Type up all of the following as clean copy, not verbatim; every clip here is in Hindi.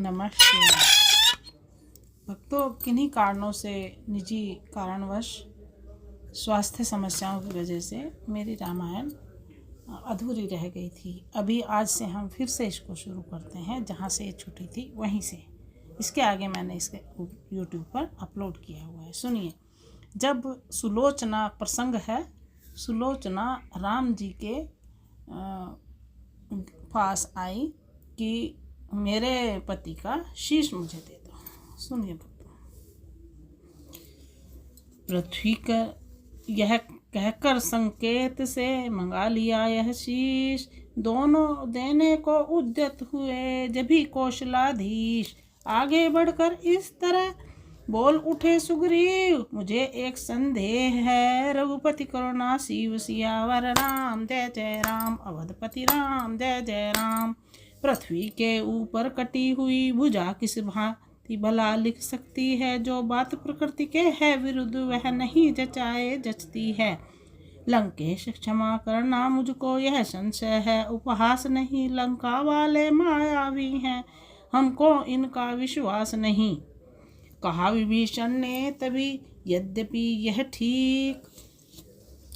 नमः शिवाय। भक्तों, किन्हीं कारणों से, निजी कारणवश, स्वास्थ्य समस्याओं की वजह से मेरी रामायण अधूरी रह गई थी। अभी आज से हम फिर से इसको शुरू करते हैं, जहाँ से ये छुट्टी थी वहीं से। इसके आगे मैंने इसके YouTube पर अपलोड किया हुआ है, सुनिए। जब सुलोचना प्रसंग है, सुलोचना राम जी के पास आई कि मेरे पति का शीश मुझे दे दो। सुनिए भक्तों। पृथ्वी का यह कहकर संकेत से मंगा लिया यह शीश, दोनों देने को उद्यत हुए जभी कौशलाधीश। आगे बढ़कर इस तरह बोल उठे सुग्रीव, मुझे एक संदेह है। रघुपति करुणा शिव सियावर राम, जय जय राम। अवधपति राम, जय जय राम। पृथ्वी के ऊपर कटी हुई भुजा किस भांति भला लिख सकती है? जो बात प्रकृति के है विरुद्ध वह नहीं जचाए जचती है। लंकेश क्षमा करना, मुझको यह संशय है। उपहास नहीं, लंका वाले मायावी हैं, हमको इनका विश्वास नहीं। कहा विभीषण ने तभी, यद्यपि यह ठीक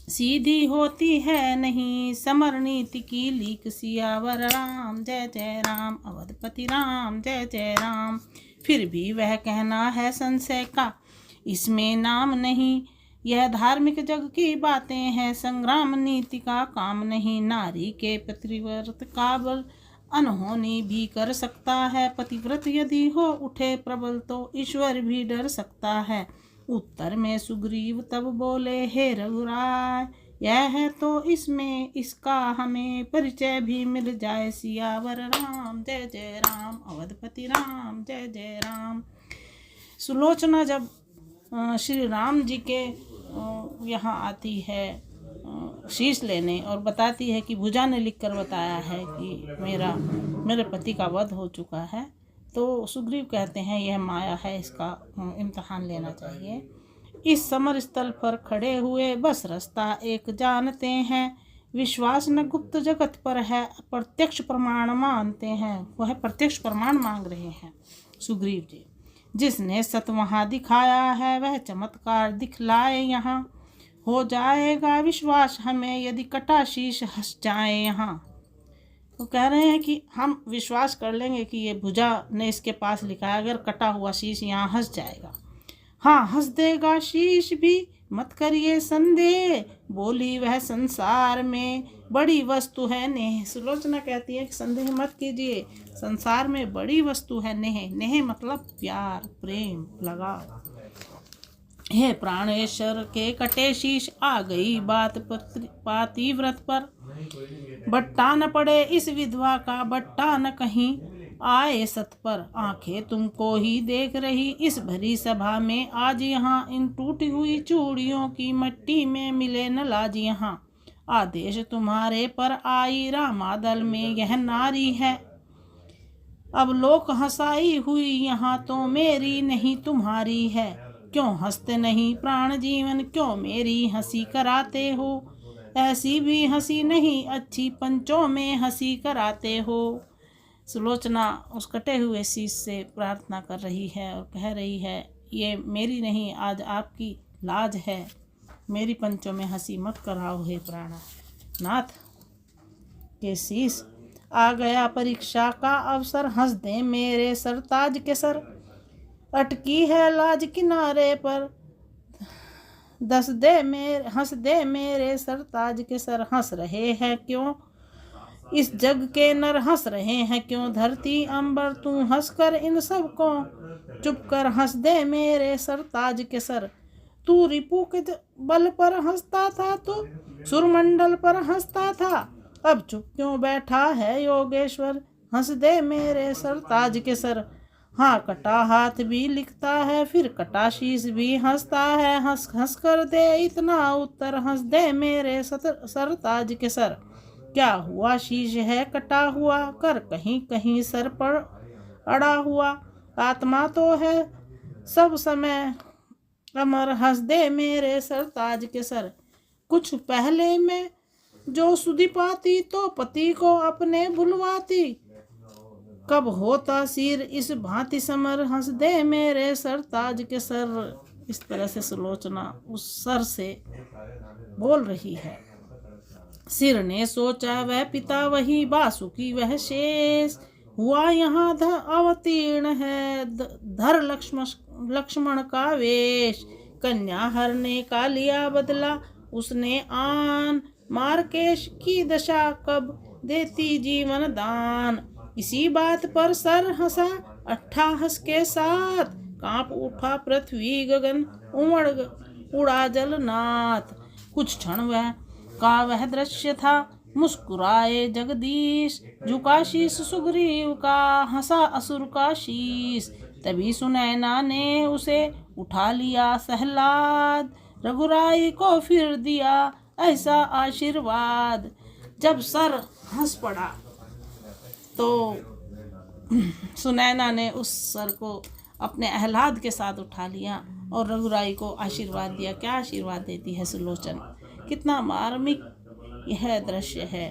सीधी होती है नहीं। समर नीति की लीक सियावर राम, जय जय राम। अवधपति राम, जय जय राम। फिर भी वह कहना है संशय का, इसमें नाम नहीं। यह धार्मिक जग की बातें हैं, संग्राम नीति का काम नहीं। नारी के पतिव्रत का बल अनहोनी भी कर सकता है। पतिव्रत यदि हो उठे प्रबल तो ईश्वर भी डर सकता है। उत्तर में सुग्रीव तब बोले, हे रघुराय, यह है तो इसमें इसका हमें परिचय भी मिल जाए। सियावर राम, जय जय राम। अवधपति राम, जय जय राम। सुलोचना जब श्री राम जी के यहाँ आती है शीश लेने और बताती है कि भुजा ने लिखकर बताया है कि मेरे पति का वध हो चुका है, तो सुग्रीव कहते हैं यह माया है, इसका इम्तहान लेना चाहिए। इस समर स्थल पर खड़े हुए बस रास्ता एक जानते हैं। विश्वास न गुप्त जगत पर है, प्रत्यक्ष प्रमाण मानते हैं। वह प्रत्यक्ष प्रमाण मांग रहे हैं सुग्रीव जी। जिसने सत वहाँ दिखाया है वह चमत्कार दिखलाए यहाँ। हो जाएगा विश्वास हमें यदि कटा शीश हंस जाए यहाँ। वो कह रहे हैं कि हम विश्वास कर लेंगे कि ये भुजा ने इसके पास लिखा है, अगर कटा हुआ शीश यहाँ हंस जाएगा। हाँ, हंस देगा शीश भी, मत करिए संदेह। बोली वह संसार में बड़ी वस्तु है नेह। सुलोचना कहती है कि संदेह मत कीजिए, संसार में बड़ी वस्तु है नेह। नेह मतलब प्यार, प्रेम, लगाव। हे प्राणेश्वर के कटे शीश, आ गई बात पातिव्रत पर। बट्टा न पड़े इस विधवा का, बट्टा न कहीं आए सत पर। आंखें तुमको ही देख रही इस भरी सभा में, आज यहाँ इन टूटी हुई चूड़ियों की मट्टी में मिले न लाज यहाँ। आदेश तुम्हारे पर आई रामादल में यह नारी है। अब लोक हंसाई हुई यहाँ तो मेरी नहीं तुम्हारी है। क्यों हंसते नहीं प्राण जीवन, क्यों मेरी हंसी कराते हो? ऐसी भी हंसी नहीं अच्छी, पंचों में हंसी कराते हो। सुलोचना उस कटे हुए शीश से प्रार्थना कर रही है और कह रही है, ये मेरी नहीं, आज आपकी लाज है। मेरी पंचों में हंसी मत कराओ हे प्राणनाथ के शीश। आ गया परीक्षा का अवसर, हंस दे मेरे सरताज के सर। अटकी है लाज किनारे पर, हंस दे मेरे सरताज के सर। हंस रहे हैं क्यों इस जग के नर, हंस रहे हैं क्यों धरती अंबर? तू हंस कर इन सब को चुप कर, हंस दे मेरे सरताज के सर। तू रिपु के बल पर हंसता था, तू सुरमंडल पर हंसता था, अब चुप क्यों बैठा है योगेश्वर? हंस दे मेरे सरताज के सर। हाँ, कटा हाथ भी लिखता है, फिर कटा शीश भी हंसता है। हंस हंस कर दे इतना उत्तर, हंस दे मेरे सरताज के सर। क्या हुआ शीश है कटा हुआ, कर कहीं कहीं सर पर अड़ा हुआ। आत्मा तो है सब समय अमर, हंस दे मेरे सरताज के सर। कुछ पहले में जो सुधि पाती तो पति को अपने बुलवाती। कब होता सिर इस भांति समर, हंस दे मेरे सरताज के सर। इस तरह से सुलोचना उस सर से बोल रही है। सिर ने सोचा वह पिता वही बासुकी वह शेष, हुआ यहाँ अवतीर्ण है धर लक्ष्मण का वेश। कन्या हरने का लिया बदला उसने आन, मार्केश की दशा कब देती जीवन दान। इसी बात पर सर हंसा अट्ठाहस के साथ, कांप उठा पृथ्वी गगन उड़ा जलनाथ। कुछ क्षण वह का वह दृश्य था, मुस्कुराए जगदीश, झुका शीश सुग्रीव का, हंसा असुर का शीश। तभी सुनैना ने उसे उठा लिया सहलाद, रघुराई को फिर दिया ऐसा आशीर्वाद। जब सर हंस पड़ा तो सुनैना ने उस सर को अपने आह्लाद के साथ उठा लिया और रघुराई को आशीर्वाद दिया। क्या आशीर्वाद देती है सुलोचन, कितना मार्मिक यह दृश्य है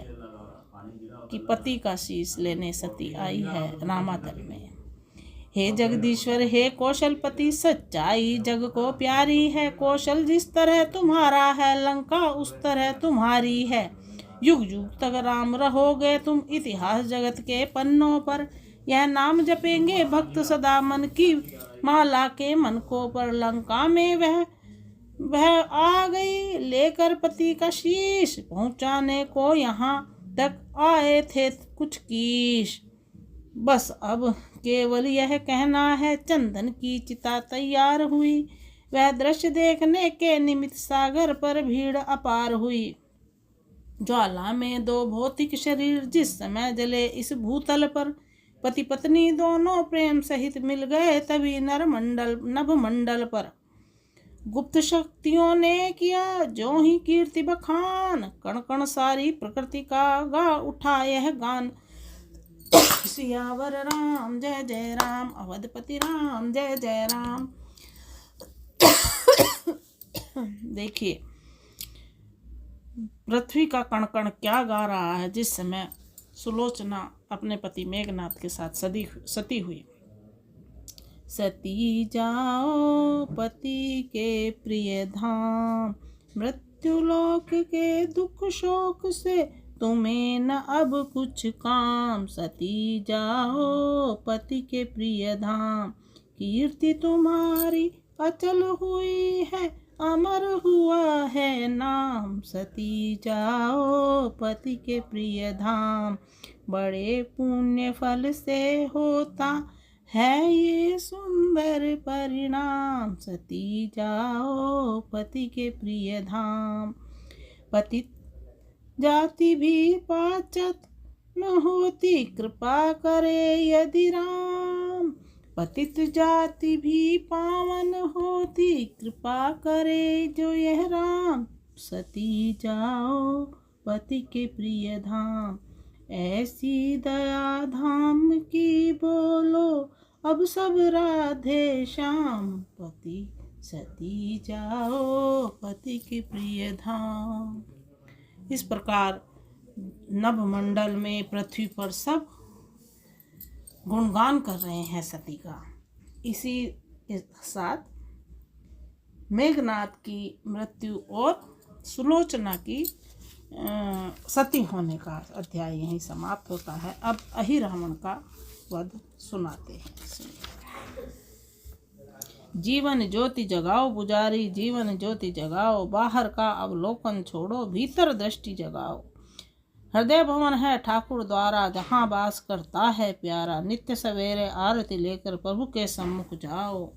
कि पति का शीश लेने सती आई है रामातल में। हे जगदीश्वर हे कौशलपति, सच्चाई जग को प्यारी है। कौशल जिस तरह तुम्हारा है, लंका उस तरह तुम्हारी है। युग युग तक राम रहोगे तुम इतिहास जगत के पन्नों पर। यह नाम जपेंगे भक्त सदा मन की माला के मन को पर। लंका में वह आ गई लेकर पति का शीश, पहुंचाने को यहाँ तक आए थे कुछ कीश। बस अब केवल यह कहना है, चंदन की चिता तैयार हुई। वह दृश्य देखने के निमित्त सागर पर भीड़ अपार हुई। ज्वाला में दो भौतिक शरीर जिस समय जले इस भूतल पर, पति पत्नी दोनों प्रेम सहित मिल गए तभी नभ मंडल पर। गुप्त शक्तियों ने किया जो ही कीर्ति बखान, कण कण सारी प्रकृति का गा उठा यह गान। सियावर राम जय जय राम, अवधपति राम जय जय राम। देखिए पृथ्वी का कण कण क्या गा रहा है जिस समय सुलोचना अपने पति मेघनाथ के साथ सती हुई। सती जाओ पति के प्रिय धाम, मृत्युलोक के दुख शोक से तुम्हें न अब कुछ काम। सती जाओ पति के प्रिय धाम, कीर्ति तुम्हारी अचल हुई है, अमर हुआ है नाम। सती जाओ पति के प्रिय धाम, बड़े पुण्य फल से होता है ये सुंदर परिणाम। सती जाओ पति के प्रिय धाम, पतित जाति भी पाचत न होती कृपा करे यदि राम। पतित जाति भी पावन होती कृपा करे जो यह राम। सती जाओ पति के प्रिय धाम, ऐसी दया धाम की बोलो अब सब राधे श्याम। पति सती जाओ पति के प्रिय धाम। इस प्रकार नभ मंडल में पृथ्वी पर सब गुणगान कर रहे हैं सती का। इसी साथ मेघनाथ की मृत्यु और सुलोचना की सती होने का अध्याय यहीं समाप्त होता है। अब अहिरावण का वध सुनाते हैं। जीवन ज्योति जगाओ पुजारी, जीवन ज्योति जगाओ, बाहर का अवलोकन छोड़ो भीतर दृष्टि जगाओ। हृदय भवन है ठाकुर द्वारा, जहाँ वास करता है प्यारा। नित्य सवेरे आरती लेकर प्रभु के सम्मुख जाओ।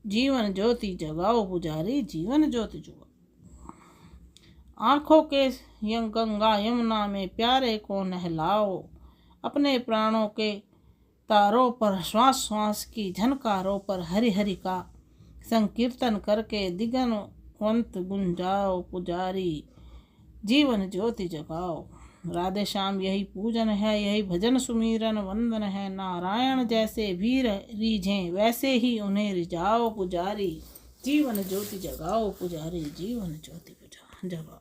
जीवन ज्योति जगाओ पुजारी, जीवन ज्योति जगाओ। आँखों के गंगा यमुना में प्यारे को नहलाओ। अपने प्राणों के तारों पर श्वास श्वास की झनकारों पर हरि हरि का संकीर्तन करके दिगंतवंत गुंजाओ पुजारी। जीवन ज्योति जगाओ। राधे श्याम यही पूजन है, यही भजन सुमीरन वंदन है। नारायण जैसे वीर रीझें वैसे ही उन्हें रिझाओ पुजारी। जीवन ज्योति जगाओ पुजारी, जीवन ज्योति जगाओ।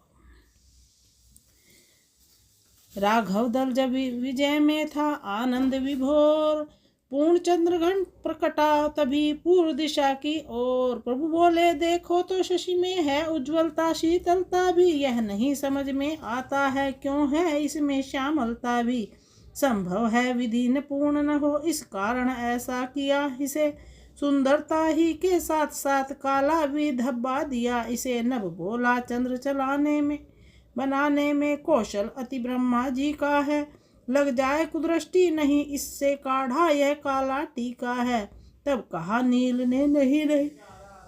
राघव दल जब विजय में था आनंद विभोर, पूर्ण चंद्रघन प्रकटा तभी पूर्व दिशा की ओर। प्रभु बोले देखो तो शशि में है उज्ज्वलता शीतलता भी, यह नहीं समझ में आता है क्यों है इसमें श्यामलता भी। संभव है विधि न पूर्ण न हो, इस कारण ऐसा किया इसे। सुंदरता ही के साथ साथ काला भी धब्बा दिया इसे। नभ बोला चंद्र चलाने में बनाने में कौशल अति ब्रह्मा जी का है। लग जाए कुदृष्टि नहीं इससे काढ़ा यह काला टीका है। तब कहा नील ने नहीं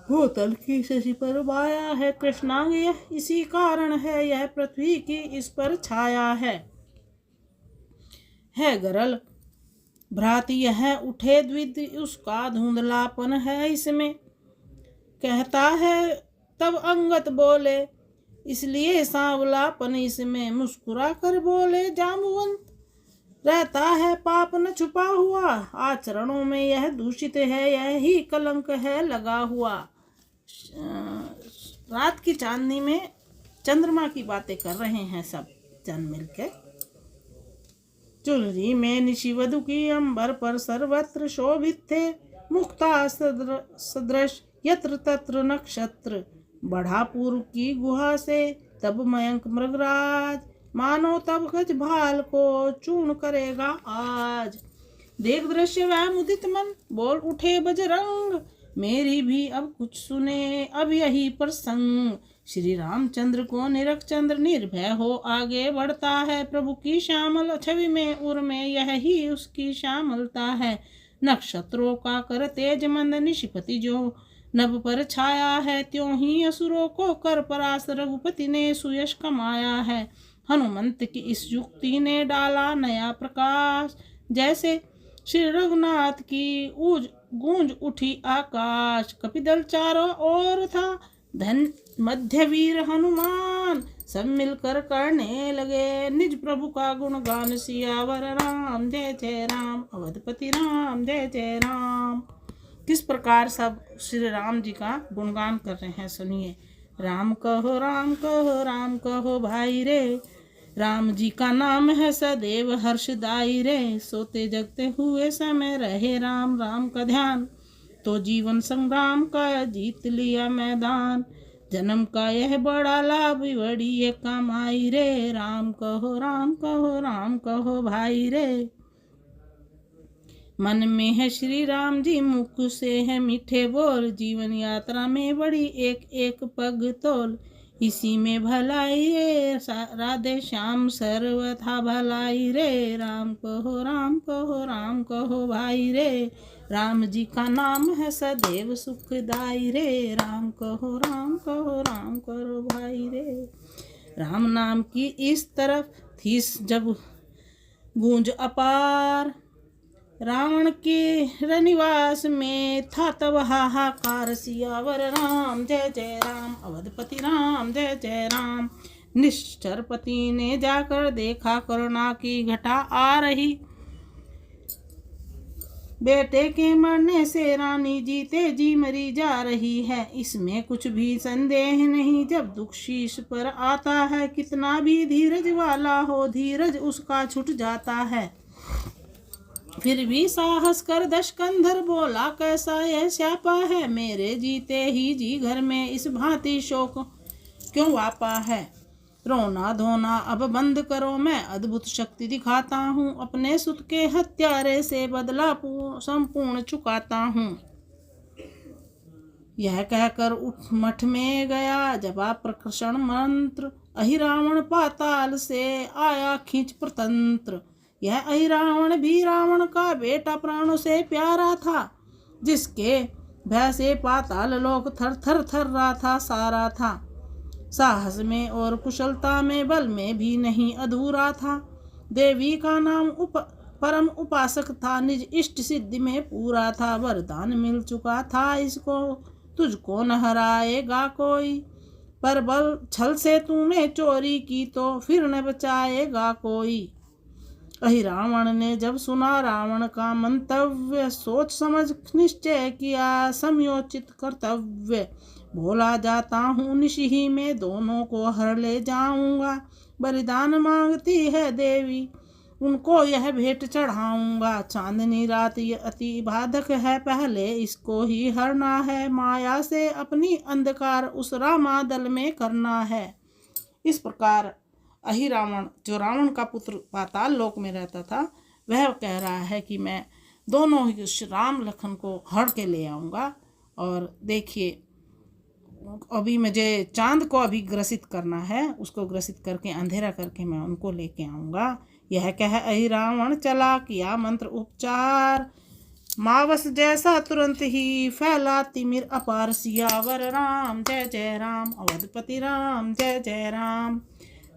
भूतल की शशि पर माया है। कृष्णांग यह इसी कारण है, यह पृथ्वी की इस पर छाया है गरल भ्राति यह उठे द्विध उसका धुंधलापन है इसमें। कहता है तब अंगत बोले इसलिए सांवलापन इसमें। मुस्कुरा कर बोले जाम्बुवंत रहता है पाप न छुपा हुआ, आचरणों में यह दूषित है यही कलंक है लगा हुआ। रात की चांदनी में चंद्रमा की बातें कर रहे हैं सब जन मिलके। चुनरी में निशिवधु की अंबर पर सर्वत्र शोभित थे, मुक्ता सदृश यत्र तत्र नक्षत्र। बढ़ा पूर्व की गुहा से तब मयंक मृगराज, मानो तब गज भाल को चूर्ण करेगा आज। देख दृश्य वह मुदित मन बोल उठे बजरंग, मेरी भी अब कुछ सुने अब यही प्रसंग। श्री रामचंद्र को निरख चंद्र निर्भय हो आगे बढ़ता है, प्रभु की श्यामल छवि में उर में यह ही उसकी श्यामलता है। नक्षत्रों का कर तेज मंद निशिपति जो नभ पर छाया है, त्यों ही असुरों को कर परास रघुपति ने सुयश कमाया है। हनुमंत की इस युक्ति ने डाला नया प्रकाश, जैसे श्री रघुनाथ की गूंज उठी आकाश। कपिदल चारों ओर था धन मध्य वीर हनुमान, सब मिलकर करने लगे निज प्रभु का गुणगान। सियावर राम जय राम, अवधपति राम जय राम। किस प्रकार सब श्री राम जी का गुणगान कर रहे हैं सुनिए। राम कहो राम कहो भाई रे, राम जी का नाम है सदैव हर्षदाई रे। सोते जगते हुए समय रहे राम राम का ध्यान, तो जीवन संग्राम का जीत लिया मैदान। जन्म का यह बड़ा लाभ बड़ी ये कमाई रे, राम कहो भाई रे। मन में है श्री राम जी मुख से है मीठे बोल, जीवन यात्रा में बड़ी एक एक पग तोल। इसी में भलाई रे राधे श्याम सर्वथा भलाई रे। राम कहो भाई रे, राम जी का नाम है सदैव सुखदाई रे। राम कहो भाई रे। राम नाम की इस तरफ थी जब गूंज अपार, रावण के रनिवास में था तब हाहाकार। सियावर राम जय राम, अवधपति राम जय राम। निश्चर पति ने जाकर देखा करुणा की घटा आ रही, बेटे के मरने से रानी जीते जी मरी जा रही है। इसमें कुछ भी संदेह नहीं, जब दुख शीश पर आता है कितना भी धीरज वाला हो धीरज उसका छूट जाता है। फिर भी साहस कर दशकंधर बोला कैसा यह स्यापा है, मेरे जीते ही जी घर में इस भांति शोक क्यों वापा है। रोना धोना अब बंद करो, मैं अद्भुत शक्ति दिखाता हूँ, अपने सुत के हत्यारे से बदला संपूर्ण चुकाता हूँ। यह कहकर उठ मठ में गया जवाब प्रकर्षण मंत्र, अहिरावण पाताल से आया खींच प्रतंत्र। यह अहिरावण भी रावण का बेटा प्राणों से प्यारा था, जिसके भय से पाताल लोक थर थर थर रहा था सारा था। साहस में और कुशलता में बल में भी नहीं अधूरा था। देवी का नाम परम उपासक था, निज इष्ट सिद्धि में पूरा था। वरदान मिल चुका था इसको, तुझको न हराएगा कोई, पर बल छल से तूने चोरी की तो फिर न बचाएगा कोई। अहिरावण ने जब सुना रावण का मंतव्य, सोच समझ निश्चय किया समयोचित कर्तव्य। बोला जाता हूँ निशी में दोनों को हर ले जाऊंगा, बलिदान मांगती है देवी, उनको यह भेंट चढ़ाऊंगा। चांदनी रात ये अति बाधक है, पहले इसको ही हरना है। माया से अपनी अंधकार उस रामादल में करना है। इस प्रकार अहिरावण, जो रावण का पुत्र पाताल लोक में रहता था, वह कह रहा है कि मैं दोनों ही राम लखन को हर के ले आऊँगा। और देखिए, अभी मुझे चांद को अभी ग्रसित करना है, उसको ग्रसित करके अंधेरा करके मैं उनको लेके आऊँगा। यह कह अहिरावण चला, किया मंत्र उपचार। मावस जैसा तुरंत ही फैला तिमिर अपार। सियावर राम जय जय राम, अवधपति राम जय जय राम।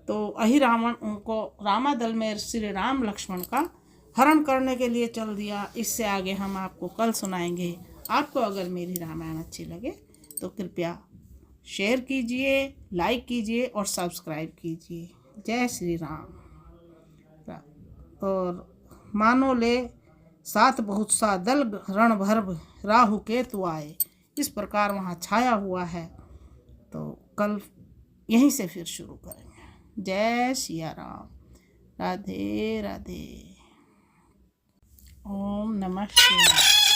तो अहिरावण उनको रामादल में श्री राम लक्ष्मण का हरण करने के लिए चल दिया। इससे आगे हम आपको कल सुनाएंगे। आपको अगर मेरी रामायण अच्छी लगे तो कृपया शेयर कीजिए, लाइक कीजिए और सब्सक्राइब कीजिए। जय श्री राम। और मानो ले सात बहुत सा दल रण भर, राहु केतु आए। इस प्रकार वहाँ छाया हुआ है। तो कल यहीं से फिर शुरू करेंगे। जय सिया राम। राधे राधे। ओम नमः शिवाय।